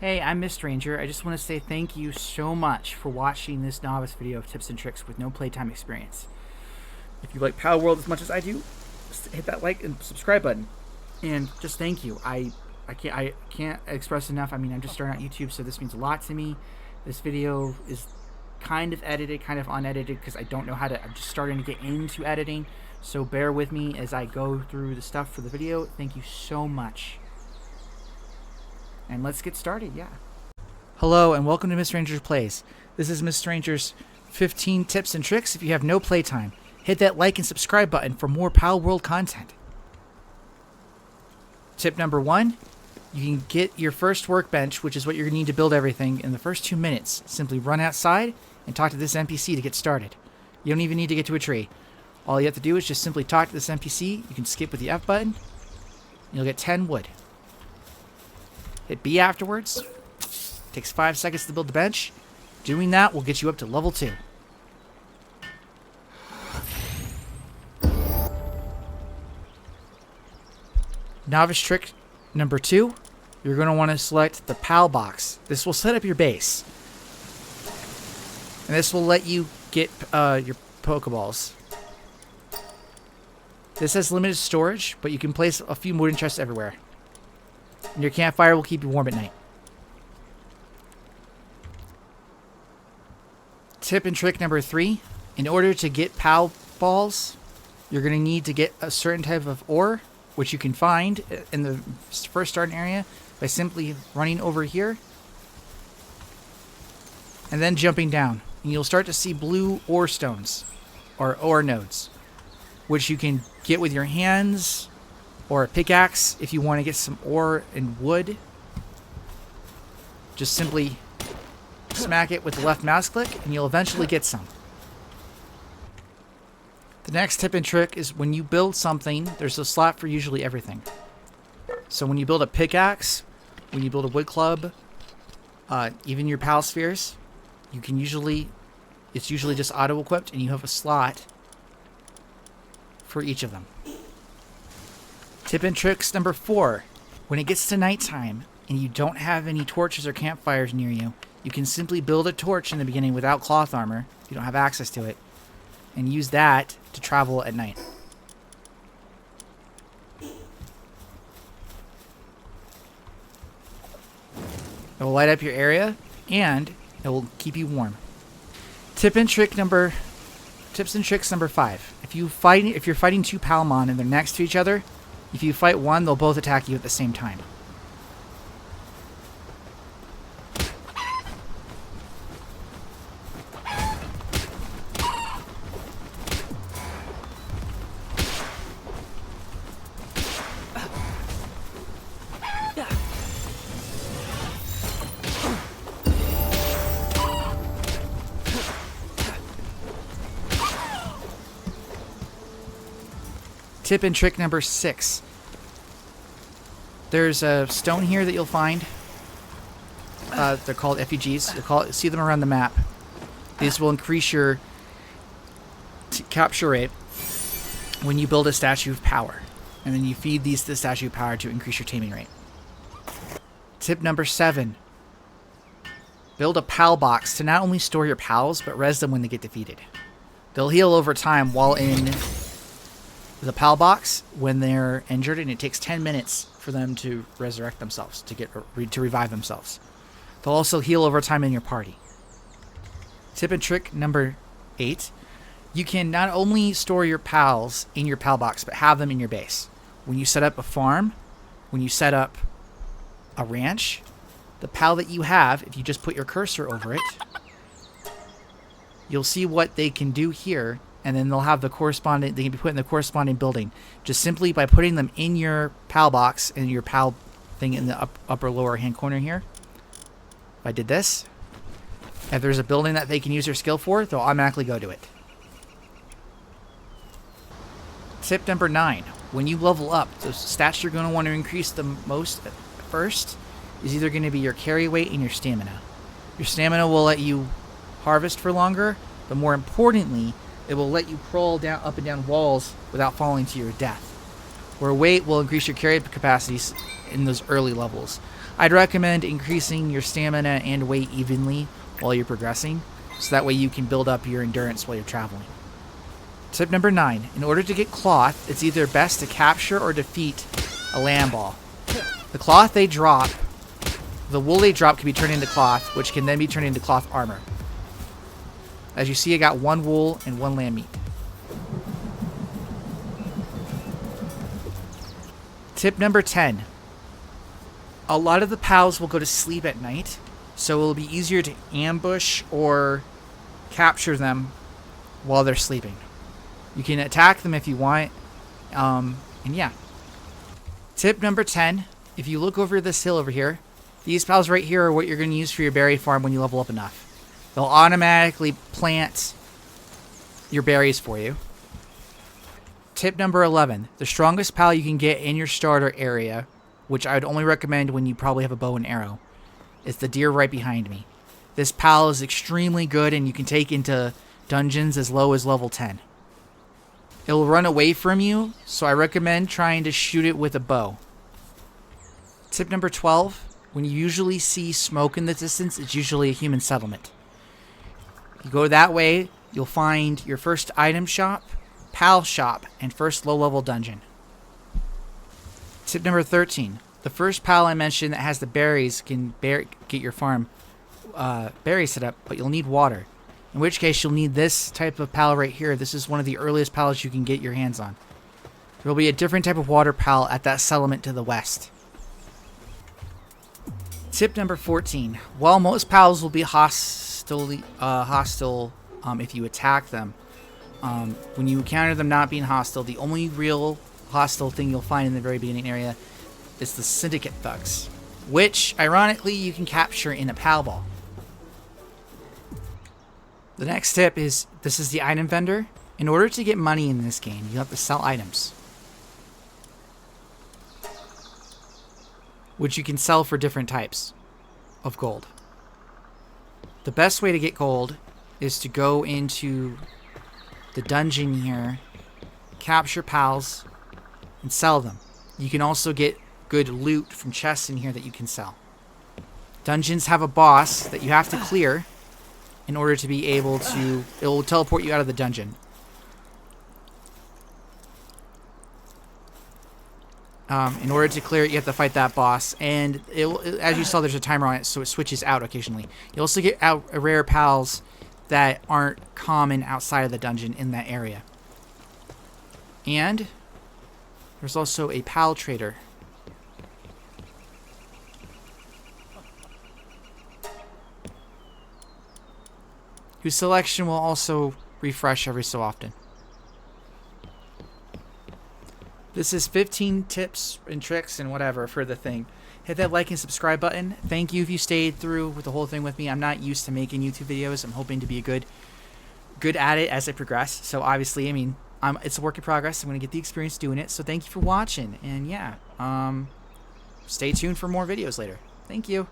Hey, I'm Miss Stranger. I just want to say thank you so much for watching this novice video of tips and tricks with no playtime experience. If you like Power World as much as I do, just hit that like and subscribe button. And just thank you. I can't express enough. I mean, I'm just starting out YouTube, so this means a lot to me. This video is kind of edited, kind of unedited, because I don't know how to. I'm just starting to get into editing, so bear with me as I go through the stuff for the video. Thank you so much. And let's get started, yeah. Hello, and welcome to Miss Stranger's Plays. This is Miss Stranger's 15 tips and tricks if you have no playtime. Hit that like and subscribe button for more Pal World content. Tip number 1, you can get your first workbench, which is what you're going to need to build everything, in the first 2 minutes. Simply run outside and talk to this NPC to get started. You don't even need to get to a tree. All you have to do is just simply talk to this NPC. You can skip with the F button, and you'll get 10 wood. Hit B afterwards. Takes 5 seconds to build the bench. Doing that will get you up to level 2. Novice trick number 2. You're going to want to select the PAL box. This will set up your base. And this will let you get your Pokeballs. This has limited storage, but you can place a few wooden chests everywhere. And your campfire will keep you warm at night. Tip and trick number 3. In order to get PAL balls, you're going to need to get a certain type of ore, which you can find in the first starting area by simply running over here and then jumping down. And you'll start to see blue ore stones, or ore nodes, which you can get with your hands, or a pickaxe if you want to get some ore and wood. Just simply smack it with the left mouse click and you'll eventually get some. The next tip and trick is when you build something, there's a slot for usually everything. So when you build a pickaxe, when you build a wood club, even your PAL spheres, it's usually just auto equipped and you have a slot for each of them. Tip and tricks number 4. When it gets to nighttime and you don't have any torches or campfires near you, you can simply build a torch in the beginning without cloth armor, if you don't have access to it, and use that to travel at night. It will light up your area and it will keep you warm. Tips and tricks number 5. If you're fighting 2 Palmon and they're next to each other, if you fight one, they'll both attack you at the same time. Tip and trick number 6. There's a stone here that you'll find. They're called effigies. You'll see them around the map. These will increase your capture rate when you build a statue of power. And then you feed these to the statue of power to increase your taming rate. Tip number 7. Build a PAL box to not only store your pals, but res them when they get defeated. They'll heal over time while in the PAL box when they're injured, and it takes 10 minutes for them to resurrect themselves, to revive themselves. They'll also heal over time in your party. Tip and trick number 8. You can not only store your pals in your PAL box, but have them in your base. When you set up a farm, when you set up a ranch, the PAL that you have, if you just put your cursor over it, you'll see what they can do here. And then they'll have they can be put in the corresponding building. Just simply by putting them in your PAL box and your PAL thing in the upper lower hand corner here. If I did this, if there's a building that they can use their skill for, they'll automatically go to it. Tip number 9. When you level up, the stats you're going to want to increase the most first is either going to be your carry weight and your stamina. Your stamina will let you harvest for longer, but more importantly, it will let you crawl up and down walls without falling to your death. Where weight will increase your carry capacities in those early levels. I'd recommend increasing your stamina and weight evenly while you're progressing, so that way you can build up your endurance while you're traveling. Tip number 9. In order to get cloth, it's either best to capture or defeat a land ball. The cloth they drop, the wool they drop can be turned into cloth, which can then be turned into cloth armor. As you see, I got 1 wool and 1 lamb meat. Tip number 10. A lot of the pals will go to sleep at night, so it'll be easier to ambush or capture them while they're sleeping. You can attack them if you want, and yeah. Tip number 10. If you look over this hill over here, these pals right here are what you're going to use for your berry farm when you level up enough. They'll automatically plant your berries for you. Tip number 11. The strongest pal you can get in your starter area, which I would only recommend when you probably have a bow and arrow, is the deer right behind me. This pal is extremely good and you can take into dungeons as low as level 10. It'll run away from you, so I recommend trying to shoot it with a bow. Tip number 12. When you usually see smoke in the distance, it's usually a human settlement. You go that way, you'll find your first item shop, pal shop, and first low-level dungeon. Tip number 13. The first pal I mentioned that has the berries can get your farm berries set up, but you'll need water. In which case, you'll need this type of pal right here. This is one of the earliest pals you can get your hands on. There will be a different type of water pal at that settlement to the west. Tip number 14. While most pals will be hostile if you attack them, when you encounter them not being hostile, the only real hostile thing you'll find in the very beginning area is the syndicate thugs, which, ironically, you can capture in a pal ball. The next tip is, this is the item vendor. In order to get money in this game, you have to sell items, which you can sell for different types of gold. The best way to get gold is to go into the dungeon here, capture pals, and sell them. You can also get good loot from chests in here that you can sell. Dungeons have a boss that you have to clear in order to be able to... It will teleport you out of the dungeon. In order to clear it, you have to fight that boss. And as you saw, there's a timer on it, so it switches out occasionally. You also get out rare pals that aren't common outside of the dungeon in that area. And there's also a pal trader. Whose selection will also refresh every so often. This is 15 tips and tricks and whatever for the thing. Hit that like and subscribe button. Thank you if you stayed through with the whole thing with me. I'm not used to making YouTube videos. I'm hoping to be good at it as I progress. So obviously, I mean, it's a work in progress. I'm going to get the experience doing it. So thank you for watching. And yeah, stay tuned for more videos later. Thank you.